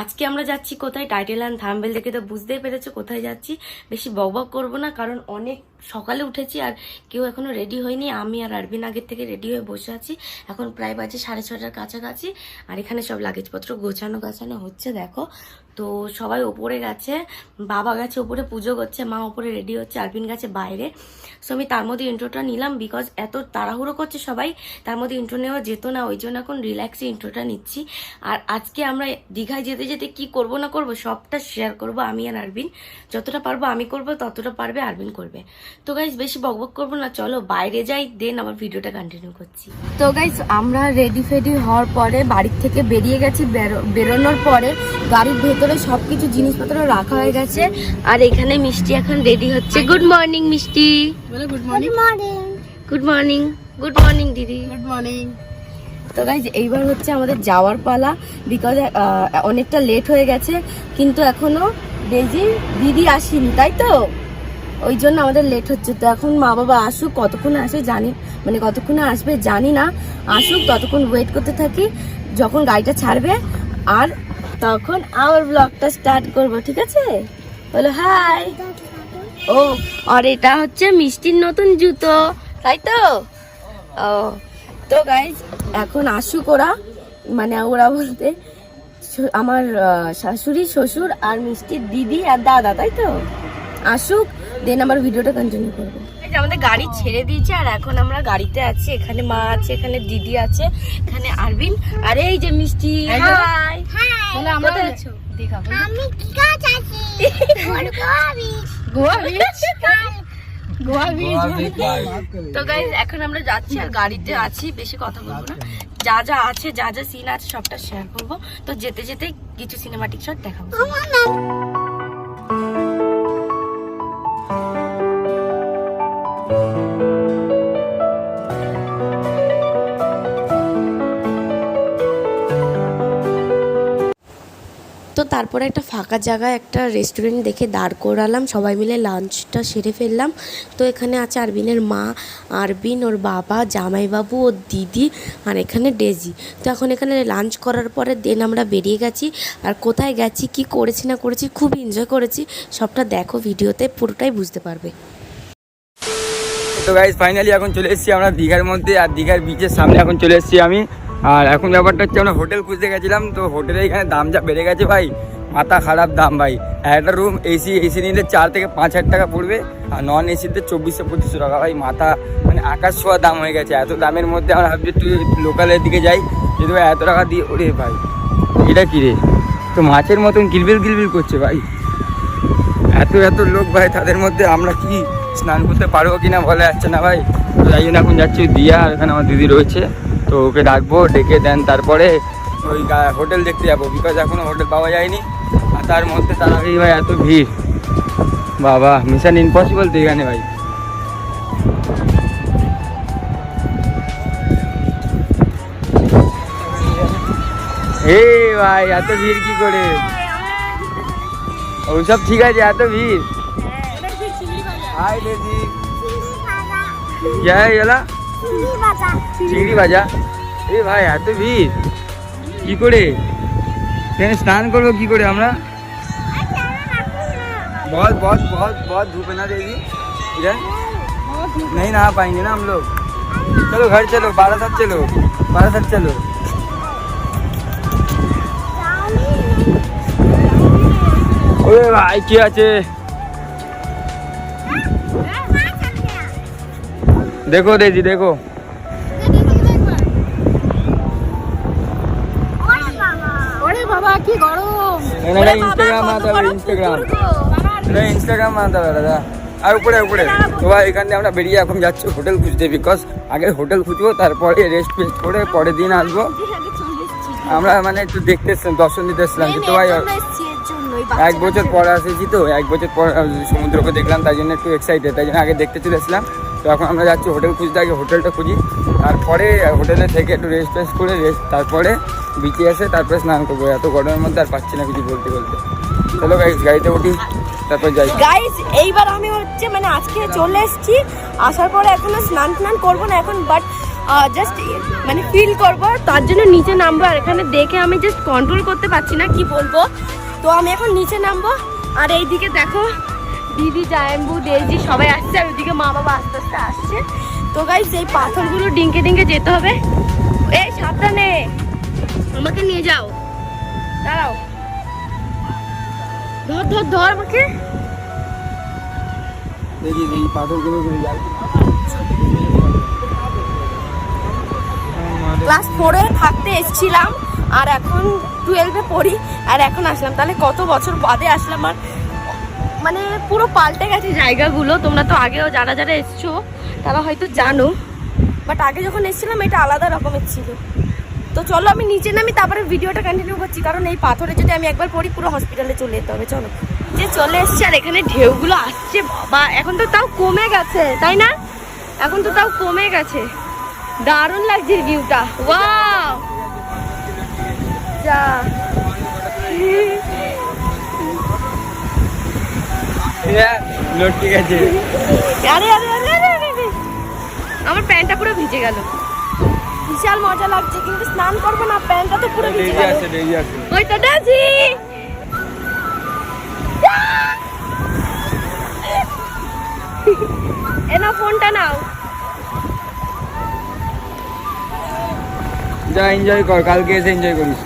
আজকে আমরা যাচ্ছি কোথায়, টাইটেল অ্যান্ড থাম্বনেল দেখে তো বুঝতেই পেরেছো কোথায় যাচ্ছি। বেশি বকবক করবো না, কারণ অনেক সকালে উঠেছি আর কেউ এখনো রেডি হয়নি। আমি আর আরবিন আগের থেকে রেডি হয়ে বসে আছি। এখন প্রায় বাজে 6:30টার কাছাকাছি। আর এখানে সব লাগেজপত্র গোছানো হচ্ছে দেখো। তো সবাই ওপরে গেছে, বাবা গেছে ওপরে পুজো করছে, মা ওপরে রেডি হচ্ছে, আরবিন গেছে বাইরে। সো আমি তার মধ্যে ইন্ট্রোটা নিলাম, বিকজ এত তাড়াহুড়ো করছে সবাই, তার মধ্যে ইন্ট্রো নেওয়া যেত না, ওই জন্য এখন রিল্যাক্সে ইন্ট্রোটা নিচ্ছি। আর আজকে আমরা দীঘায় যেতে যেতে কি করব না করব সবটা শেয়ার করব আমি আর আরবিন। যতটা পারবো আমি করব, ততটা পারবে আরবিন করবে। তো গাইজ বেশি বকবক করবো না, চলো বাইরে যাই, দেন আবার ভিডিওটা কন্টিনিউ করছি। তো গাইজ আমরা রেডি ফেডি হওয়ার পরে বাড়ির থেকে বেরিয়ে গেছি। বেরোনোর পরে গাড়ির ভেতরে সবকিছু জিনিসপত্র রাখা হয়ে গেছে। আর এখানে মিষ্টি এখন রেডি হচ্ছে। Good morning Mishti. Good morning. Good morning. Good morning দিদি। Good morning. তো গাইজ এইবার হচ্ছে আমাদের যাওয়ার পালা, বিকজ অনেকটা লেট হয়ে গেছে, কিন্তু এখনো দিদি আসেনি, তাই তো ওই জন্য আমাদের লেট হচ্ছে। তো এখন মা বাবা আসুক, কতক্ষণে আসে জানি, মানে কতক্ষণে আসবে জানি না, আসুক ততক্ষণ ওয়েট করতে থাকি। যখন গাড়িটা ছাড়বে আর তখন আমার ব্লগটা স্টার্ট করব, ঠিক আছে? বলো হাই। ও আর এটা হচ্ছে মিষ্টির নতুন জুতো, তাই তো? ও তো গাইজ এখন আসুক ওরা, মানে ওরা বলতে আমার শাশুড়ি, শ্বশুর আর মিষ্টির দিদি আর দাদা, তাই তো? আসুক, দেন আমার ভিডিওটা কন্টিনিউ করবো। আমাদের গাড়ি ছেড়ে দিয়েছে আর এখন আমরা গাড়িতে আছি। এখানে মা আছে, এখানে দিদি আছে, এখানে আরবিন, আর এই যে মিষ্টি। হাই। বলে আমরা আছো? আমি কি কাজ আছি? গোয়া বিচ। গোয়া বিচ। তো গাইজ এখন আমরা যাচ্ছি আর গাড়িতে আছি, বেশি কথা বলবো না। যা যা আছে, যা যা সিন আছে সবটা শেয়ার করবো। তো যেতে যেতে কিছু সিনেমাটিক শট দেখাবো। তো তারপরে একটা ফাঁকা জায়গায় একটা রেস্টুরেন্ট দেখে দাঁড় করালাম, সবাই মিলে লাঞ্চটা সেরে ফেললাম। তো এখানে আছে আরবিনের মা, আরবিন, ওর বাবা, জামাইবাবু, ওর দিদি, আর এখানে ডেজি। তো এখন এখানে লাঞ্চ করার পরে দেন আমরা বেরিয়ে গেছি। আর কোথায় গেছি, কি করেছি না করেছি, খুব এনজয় করেছি, সবটা দেখো ভিডিওতে, পুরোটাই বুঝতে পারবে। তো গাইজ ফাইনালি এখন চলে এসেছি আমরা দীঘার মধ্যে, আর দীঘার বিচের সামনে এখন চলে এসেছি আমি। আর এখন ব্যাপারটা হচ্ছে আমরা হোটেল খুঁজতে গেছিলাম, তো হোটেলে এখানে দাম যা বেড়ে গেছে ভাই, মাথা খারাপ দাম ভাই। একটা রুম এসি নিলে 4 থেকে 5 হাজার টাকা পড়বে, আর নন এসিতে 2400-2500 টাকা ভাই। মাথা মানে আকাশ ছোঁয়া দাম হয়ে গেছে। এত দামের মধ্যে আমরা ভাবছি তুই লোকালের দিকে যাই, যদি ভাই এত টাকা দিয়ে, ওরে ভাই এটা কী রে, তো মাছের মতন গিলবিল করছে ভাই। এত লোক ভাই, তাদের মধ্যে আমরা কি স্নান করতে পারবো কিনা বলে যাচ্ছে না ভাই। তো যাই জন্য এখন যাচ্ছি দিয়া, আর এখানে আমার দিদি রয়েছে, তো ওকে ডাকবো, ডেকে দেন তারপরে ওই হোটেল দেখতে যাবো, বিকজ এখনো হোটেল পাওয়া যায়নি। আর তার মধ্যে তার আগেই ভাই এত ভিড়, বাবা মিশন ইম্পসিবল তো এখানে ভাই। হে ভাই এত ভিড় কি করে, ওইসব ঠিক আছে, এত ভিড়। হাই দিদি, চিংড়ি ভাজা। এ ভাই এত ভিড় কি করে, স্নান করবো কি করে আমরা? बहुत धूप है ना देवी इधर, नहीं नहा पाएंगे ना हम लोग। चलो घर चलो, बारासात चलो। ओए भाई কি আছে देखो देजी, देखो বাবা কি গরম। ইনস্টাগ্রাম বানাতে হবে দাদা। আর উপরে তো ভাই এখান থেকে আমরা বেরিয়ে এখন যাচ্ছি হোটেল খুঁজতে, বিকজ আগে হোটেল খুঁজবো, তারপরে রেস্ট করে পরের দিন আসবো। আমরা মানে একটু দেখতে এসছিলাম, দর্শন দিতে এসছিলাম, তো ভাই 1 বছর পরে আসেছি, তো 1 বছর পর সমুদ্রকে দেখলাম, তাই জন্য একটু এক্সাইটেড, তাই জন্য আগে দেখতে চলে এসলাম। তো এখন আমরা যাচ্ছি হোটেল খুঁজতে, আগে হোটেলটা খুঁজি, তারপরে হোটেলে থেকে একটু রেস্ট করে তারপরে বিচে এসে তারপরে স্নান করবো। এত গরমের মধ্যে আর পাচ্ছি না কিছু বলতে। চলো গাইস গাড়িতে উঠি, তারপর যাই। গাইস এইবার আমি হচ্ছে মানে আজকে চলে এসেছি, আসার পরে এখনো স্নান করবো না এখন, বাট জাস্ট মানে ফিল করব, তার জন্য নিচে নামবো। আর এখানে দেখে আমি জাস্ট কন্ট্রোল করতে পারছি না কি বলবো। তো আমি এখন নিচে নামবো। আর এইদিকে দেখো দিদি, জায়ম্বু, দেজি সবাই আসছে, আর ওইদিকে মা বাবা আস্তে আস্তে আসছে। তো গাইস এই পাথরগুলো ডিঙ্কে ডিঙ্কে যেতে হবে। এই সাবধানে, আমাকে নিয়ে যাও, দাঁড়াও, ধর ধর ধর আমাকে। দেখি এই পাথরগুলো ক্লাস 4-এ থাকতে এসেছিলাম আর এখন 12-এ পড়ি, আর এখন আসলাম, তাহলে কত বছর বাদে আসলাম। আর মানে পুরো পাল্টে গেছে জায়গাগুলো। তোমরা তো আগেও যারা যারা এসছো তারা হয়তো জানো, বাট আগে যখন এসেছিলাম এটা আলাদা রকমের ছিল। তো চলো আমি নিচে নামি, তারপরে ভিডিওটা কন্টিনিউ করছি, কারণ এই পাথরে যদি আমি একবার পড়ি পুরো হসপিটালে চলে যেতে হবে। চলো, যে চলে এসছে, আর এখানে ঢেউগুলো আসছে বাবা। এখন তো তাও কমে গেছে, তাই না? এখন তো তাও কমে গেছে। দারুণ লাগছে ভিউটা, ওয়াও। যা ঠিক আছে। আরে আরে আরে আরে আরে, আমার প্যান্টটা পুরো ভিজে গেল। বিশাল মজা লাগছে, কিন্তু স্নান করবো না, প্যান্টটা তো পুরো ভিজে গেল। ওই তো ডাজি, এনা ফোনটা নাও। যা এনজয় কর, কালকে এসে এনজয় করিস।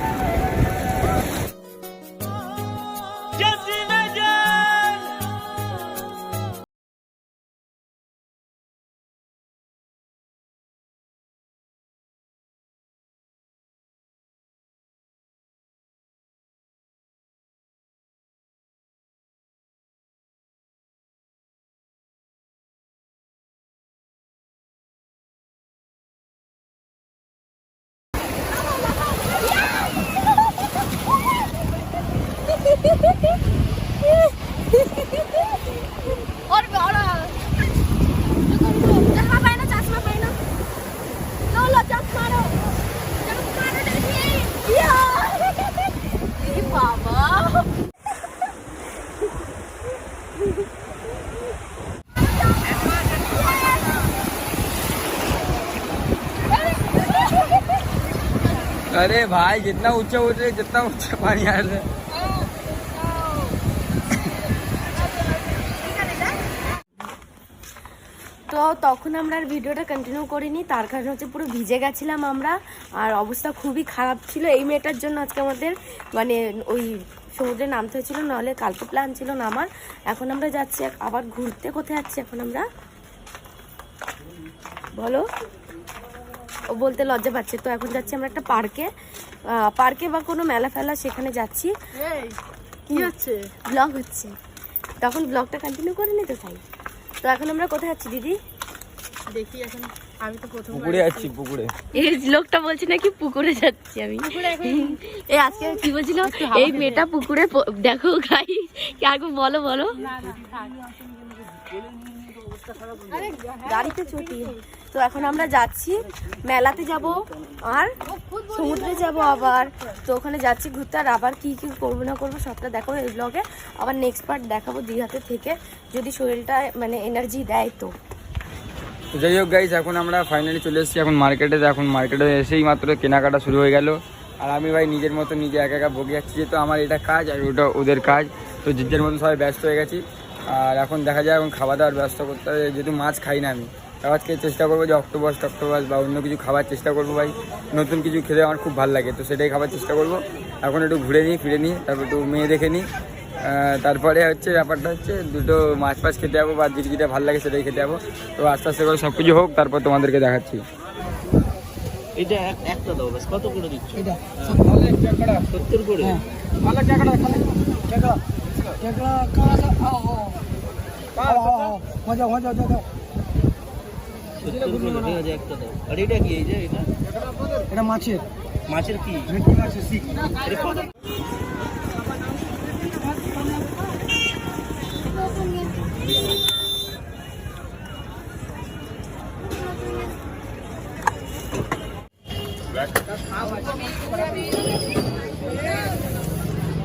और बड़ा चश्मा पहनो, चश्मा पहनो, लो लो चश्मा मारो, चश्मा मारो देखिए, ये बाबा। अरे भाई जितना ऊंचा उठ रहे जितना ऊंचा पानी आ रहा है। তো তখন আমরা আর ভিডিওটা কন্টিনিউ করিনি, তার কারণ হচ্ছে পুরো ভিজে গেছিলাম আমরা, আর অবস্থা খুবই খারাপ ছিল। এই মেয়েটার জন্য আজকে আমাদের মানে ওই সমুদ্রে নামতে হয়েছিল, নাহলে কালকে প্ল্যান ছিল নামার। এখন আমরা যাচ্ছি আবার ঘুরতে। কোথায় যাচ্ছি এখন আমরা, বলো? ও বলতে লজ্জা পাচ্ছে। তো এখন যাচ্ছি আমরা একটা পার্কে বা কোনো মেলা ফেলা, সেখানে যাচ্ছি। কি হচ্ছে? ব্লগ হচ্ছে, তখন ব্লগটা কন্টিনিউ করে নিতে চাই। তো এখন আমরা কোথায় যাচ্ছি দিদি? দেখি এখন, আমি তো প্রথম পুকুরে যাচ্ছি, পুকুরে। এই লোকটা বলছি নাকি পুকুরে যাচ্ছি আমি। এই আজকে কি বলছিল, এই মেয়েটা পুকুরে দেখো গাই, আগে বলো বলো। গাড়িতে চটি। তো এখন আমরা যাচ্ছি, মেলাতে যাব আর সমুদ্রে যাব আবার। তো ওখানে যাচ্ছি ঘুরতে, আর আবার কি কি করবো না করবো সবটা দেখাবো এই ব্লগে। আবার নেক্সট পার্ট দেখাবো দীঘাতে থেকে, যদি শরীরটা মানে এনার্জি দেয়। তো যাই হোক গাইস, এখন আমরা ফাইনালি চলে এসেছি এখন মার্কেটে। এখন মার্কেটে এসেই মাত্র কেনাকাটা শুরু হয়ে গেল, আর আমি ভাই নিজের মতো নিজে একা একা ভোগে যাচ্ছি, যেহেতু আমার এটা কাজ আর ওটা ওদের কাজ। তো নিজের মতো সবাই ব্যস্ত হয়ে গেছি। আর এখন দেখা যায় এখন খাওয়া দাওয়ার ব্যস্ত করতে হবে, যেহেতু মাছ খাই না আমি। আজকে চেষ্টা করবো যে অক্টোপাস বা অন্য কিছু খাবার চেষ্টা করবো ভাই। নতুন কিছু খেতে আমার খুব ভালো লাগে, তো সেটাই খাবার চেষ্টা করবো। এখন একটু ঘুরে নিই, ফিরে নিই, তারপর একটু মেয়ে দেখে নিই। তারপরে হচ্ছে ব্যাপারটা হচ্ছে দুটো মাছ ফাছ খেতে যাবো, বা যেটা ভালো লাগে সেটাই খেতে যাবো। তো আস্তে আস্তে করে সব কিছু হোক, তারপর তোমাদেরকে দেখাচ্ছি। এটা একটা দাও, বেশ কত করে দিচ্ছ? এটা 70 করে। ভালো টাকাটা খালি টাকা টাকা কাটা মজা মজা মজা। 70 করে ঠিক আছে, একটা দাও। আর এটা কি, এই যে এটা মাছের কি? ভেটকি মাছের শিক। এটা কত?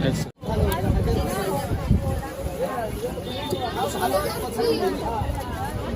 Next.